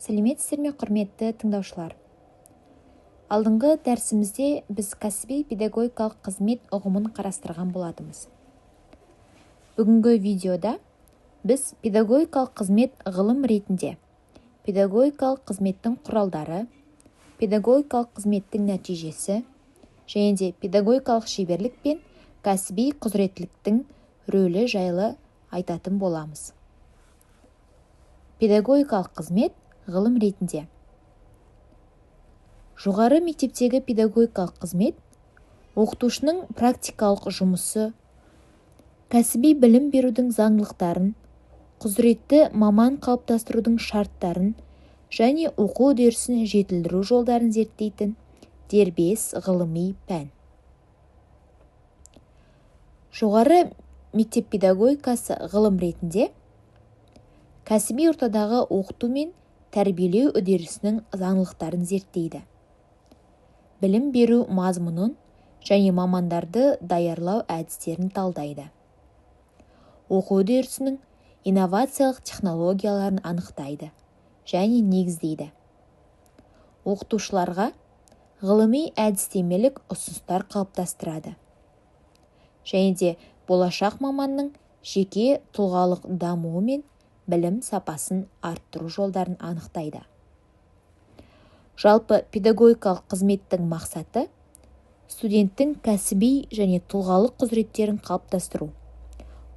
Сәлеметсіздер ме, құрметті тыңдаушылар? Алдыңғы дәрісімізде біз кәсіби педагогикалық қызмет ұғымын қарастырған болатынбыз. Бүгінгі видеода біз педагогикалық қызмет ғылым ретінде педагогикалық қызметтің құралдары, педагогикалық қызметтің нәтижесі және де педагогикалық шеберлік пен кәсіби құзыреттіліктің рөлі жайлы айтатын боламыз. Педагогикалық қызмет ғылым ретінде. Жоғары мектептегі педагогикалық қызмет оқытушының практикалық жұмысы, кәсіби білім берудің заңдылықтарын, құзыретті маман қалыптастырудың шарттарын және оқу үдерісін жетілдіру жолдарын зерттейтін дербес ғылыми пән. Жоғары мектеп педагогикасы ғылым ретінде кәсіби ортадағы оқыту мен тәрбиелеу үдерісінің заңдылықтарын зерттейді. Білім беру мазмұнын және мамандарды даярлау әдістерін талдайды. Оқу үдерісінің инновациялық технологияларын анықтайды және негіздейді. Оқытушыларға ғылыми әдістемелік ұсыныстар қалыптастырады. Және де болашақ маманның жеке тұлғалық дамуы мен білім сапасын арттыру жолдарын анықтайды. Жалпы педагогикалық қызметтің мақсаты студенттің кәсіби және тұлғалық құзыреттерін қалыптастыру,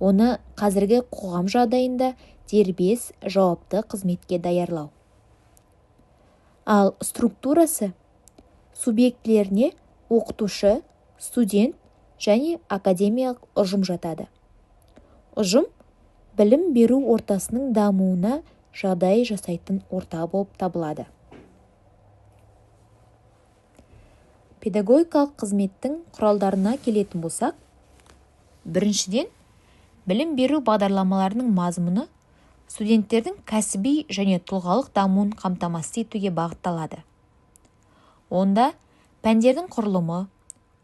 оны қазіргі қоғам жағдайында дербес жауапты қызметке даярлау. Ал структурасы субъектілеріне оқытушы, студент және академиялық ұжым жатады. Ұжым білім беру ортасының дамуына жағдай жасайтын орта болып табылады. Педагогикалық қызметтің құралдарына келетін болсақ, біріншіден, білім беру бағдарламаларының мазмұны студенттердің кәсіби және тұлғалық дамуын қамтамасыз етуге бағытталады. Онда пәндердің құрылымы,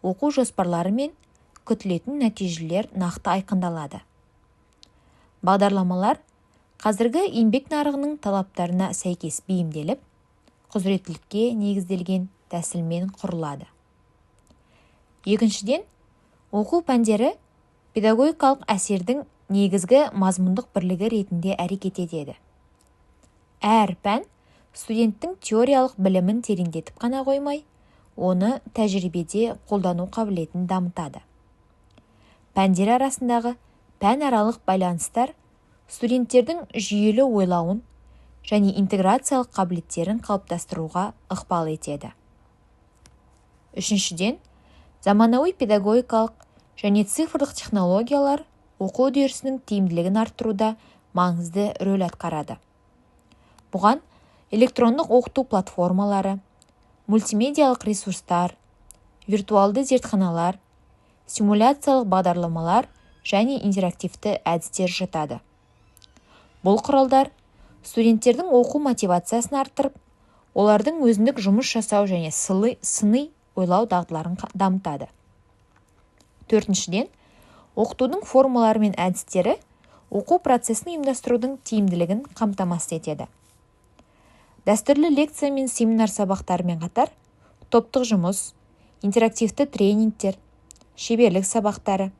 оқу жоспарлары мен күтілетін нәтижелер нақты айқындалады. Бағдарламалар қазіргі еңбек нарығының талаптарына сәйкес бейімделіп, құзыреттілікке негізделген тәсілмен құрылады. Екіншіден, оқу пәндері педагогикалық әсердің негізгі мазмұндық бірлігі ретінде әрекет етеді. Әр пән студенттің теориялық білімін тереңдетіп қана қоймай, оны тәжірибеде қолдану қабілетін дамытады. Пәндер арасындағы пәнаралық байланыстар студенттердің жүйелі ойлауын және интеграциялық қабілеттерін қалыптастыруға ықпал етеді. Үшіншіден, заманауи педагогикалық және цифрлық технологиялар оқу үдерісінің тиімділігін арттыруда маңызды рөл атқарады. Бұған электрондық оқыту платформалары, мультимедиалық ресурстар, виртуалды зертханалар, симуляциялық бағдарламалар және интерактивті әдістер жатады. Бұл құралдар студенттердің оқу мотивациясын арттырып, олардың өзіндік жұмыс жасау және сыни ойлау дағдыларын дамытады. Төртіншіден, оқытудың формалары мен әдістері оқу процесін ұйымдастырудың тиімділігін қамтамасыз етеді. Дәстүрлі лекция мен семинар сабақтарымен қатар, топтық жұмыс, интерактивті тренингтер, шеберлік сабақтары.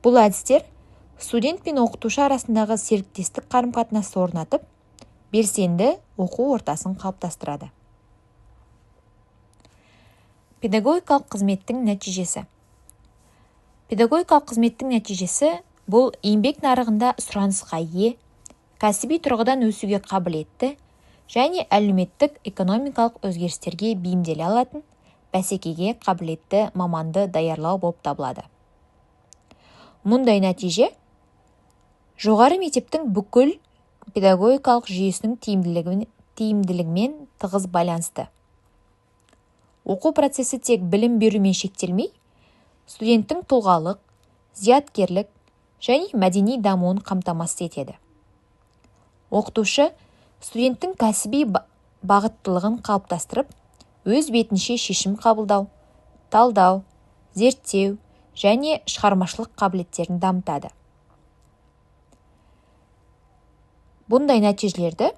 Бұл әдістер студент пен оқытушы арасындағы серіктестік қарым-қатынасты орнатып, белсенді оқу ортасын қалыптастырады. Педагогикалық қызметтің нәтижесі. Педагогикалық қызметтің нәтижесі бұл еңбек нарығында сұранысқа ие, кәсіби тұрғыдан өсуге қабілетті және әлеуметтік экономикалық өзгерістерге бейімделе алатын бәсекеге қабілетті маманды даярлау болып табылады. Мұндай нәтиже жоғары мектептің бүкіл педагогикалық жүйесінің тиімділігімен тығыз байланысты. Оқу процесі тек білім берумен шектелмей, студенттің тұлғалық, зияткерлік және мәдени дамуын қамтамасыз етеді. Оқытушы студенттің кәсіби бағыттылығын қалыптастырып, өз бетінше шешім қабылдау, талдау, зерттеу және шығармашылық қабілеттерін дамытады. Бұндай нәтижелерді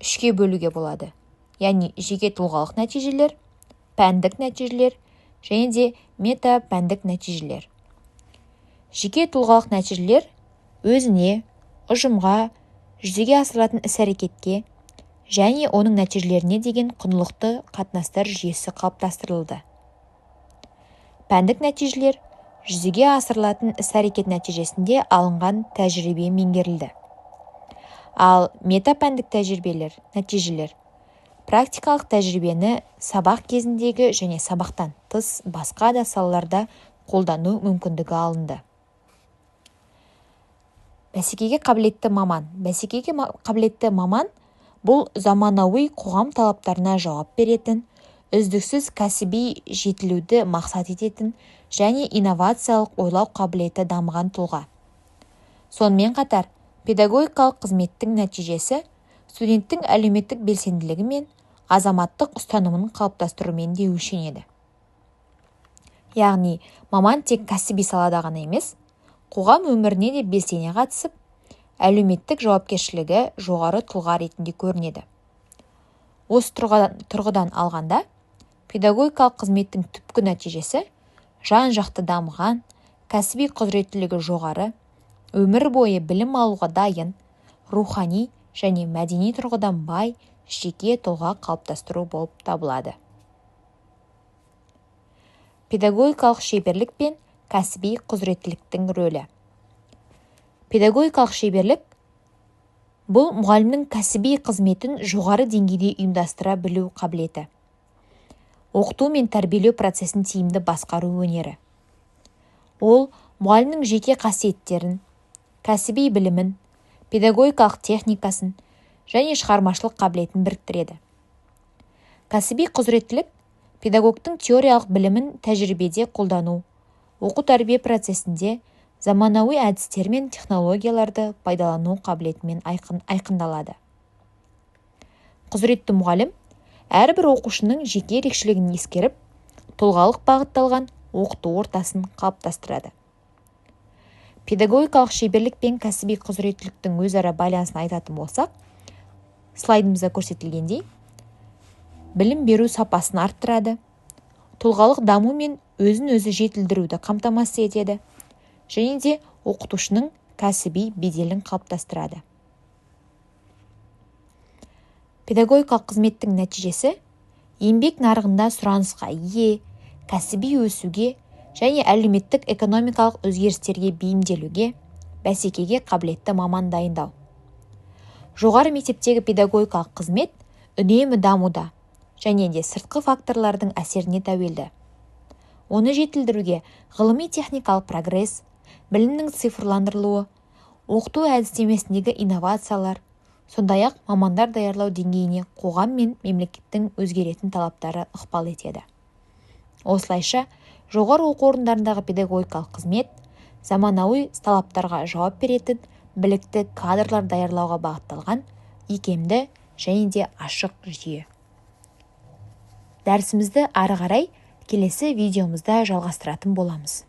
үшке бөлуге болады. Яғни жеке тұлғалық нәтижелер, пәндік нәтижелер және де метапәндік нәтижелер. Жеке тұлғалық нәтижелер өзіне, ұжымға, жүзеге асырылатын іс-әрекетке және оның нәтижелеріне деген құндылықты қатынастар жүйесі қалыптастырылды. Пәндік нәтижелер жүзеге асырылатын іс-әрекет нәтижесінде алынған тәжірибе меңгерілді. Ал метапәндік нәтижелер практикалық тәжірибені сабақ кезіндегі және сабақтан тыс басқа да салаларда қолдану мүмкіндігі алынды. Бәсекеге қабілетті маман. Бәсекеге қабілетті маман бұл заманауи қоғам талаптарына жауап беретін, үздіксіз кәсіби жетілуді мақсат ететін және инновациялық ойлау қабілеті дамыған тұлға. Сонымен қатар, педагогикалық қызметтің нәтижесі студенттің әлеуметтік белсенділігі мен азаматтық ұстанымын қалыптастырумен де өлшенеді. Яғни, маман тек кәсіби салада ғана емес, қоғам өміріне де белсене қатысып, әлеуметтік жауапкершілігі жоғары тұлға ретінде көрінеді. Осы тұрғыдан алғанда, педагогикалық қызметтің түпкі нәтижесі жан-жақты дамыған, кәсіби құзыреттілігі жоғары, өмір бойы білім алуға дайын, рухани және мәдени тұрғыдан бай жеке тұлға қалыптастыру болып табылады. Педагогикалық шеберлік пен кәсіби құзыреттіліктің рөлі. Педагогикалық шеберлік бұл мұғалімнің кәсіби қызметін жоғары деңгейде ұйымдастыра білу қабілеті. Оқыту мен тәрбиелеу процесін тиімді басқару өнері. Ол мұғалімнің жеке қасиеттерін, кәсіби білімін, педагогикалық техникасын және шығармашылық қабілетін біріктіреді. Кәсіби құзыреттілік педагогтың теориялық білімін тәжірибеде қолдану, оқу-тәрбие процесінде заманауи әдістер мен технологияларды пайдалану қабілетімен айқындалады. Құзыретті мұғалім әрбір оқушының жеке ерекшелігін ескеріп, тұлғалық бағытталған оқыту ортасын қалыптастырады. Педагогикалық шеберлік пен кәсіби құзыреттіліктің өзара байланысын айтатын болсақ, слайдымызда көрсетілгендей, білім беру сапасын арттырады, тұлғалық даму мен өзін-өзі жетілдіруді қамтамасыз етеді, және де оқытушының кәсіби беделін қалыптастырады. Педагогикалық қызметтің нәтижесі еңбек нарығында сұранысқа ие, кәсіби өсуге және әлеуметтік экономикалық өзгерістерге бейімделуге, бәсекеге қабілетті маман дайындау. Жоғары мектептегі педагогикалық қызмет үнемі дамуда және де сыртқы факторлардың әсеріне тәуелді. Оны жетілдіруге ғылыми-техникалық прогресс, білімнің цифрландырылуы, оқыту әдістемесіндегі инновациялар, сондай-ақ мамандар даярлау деңгейіне қоғам мен мемлекеттің өзгеретін талаптары ықпал етеді. Осылайша, жоғары оқу орындарындағы педагогикалық қызмет заманауи талаптарға жауап беретін білікті кадрлар даярлауға бағытталған икемді және де ашық жүйе. Дәрісімізді ары қарай келесі видеомызда жалғастыратын боламыз.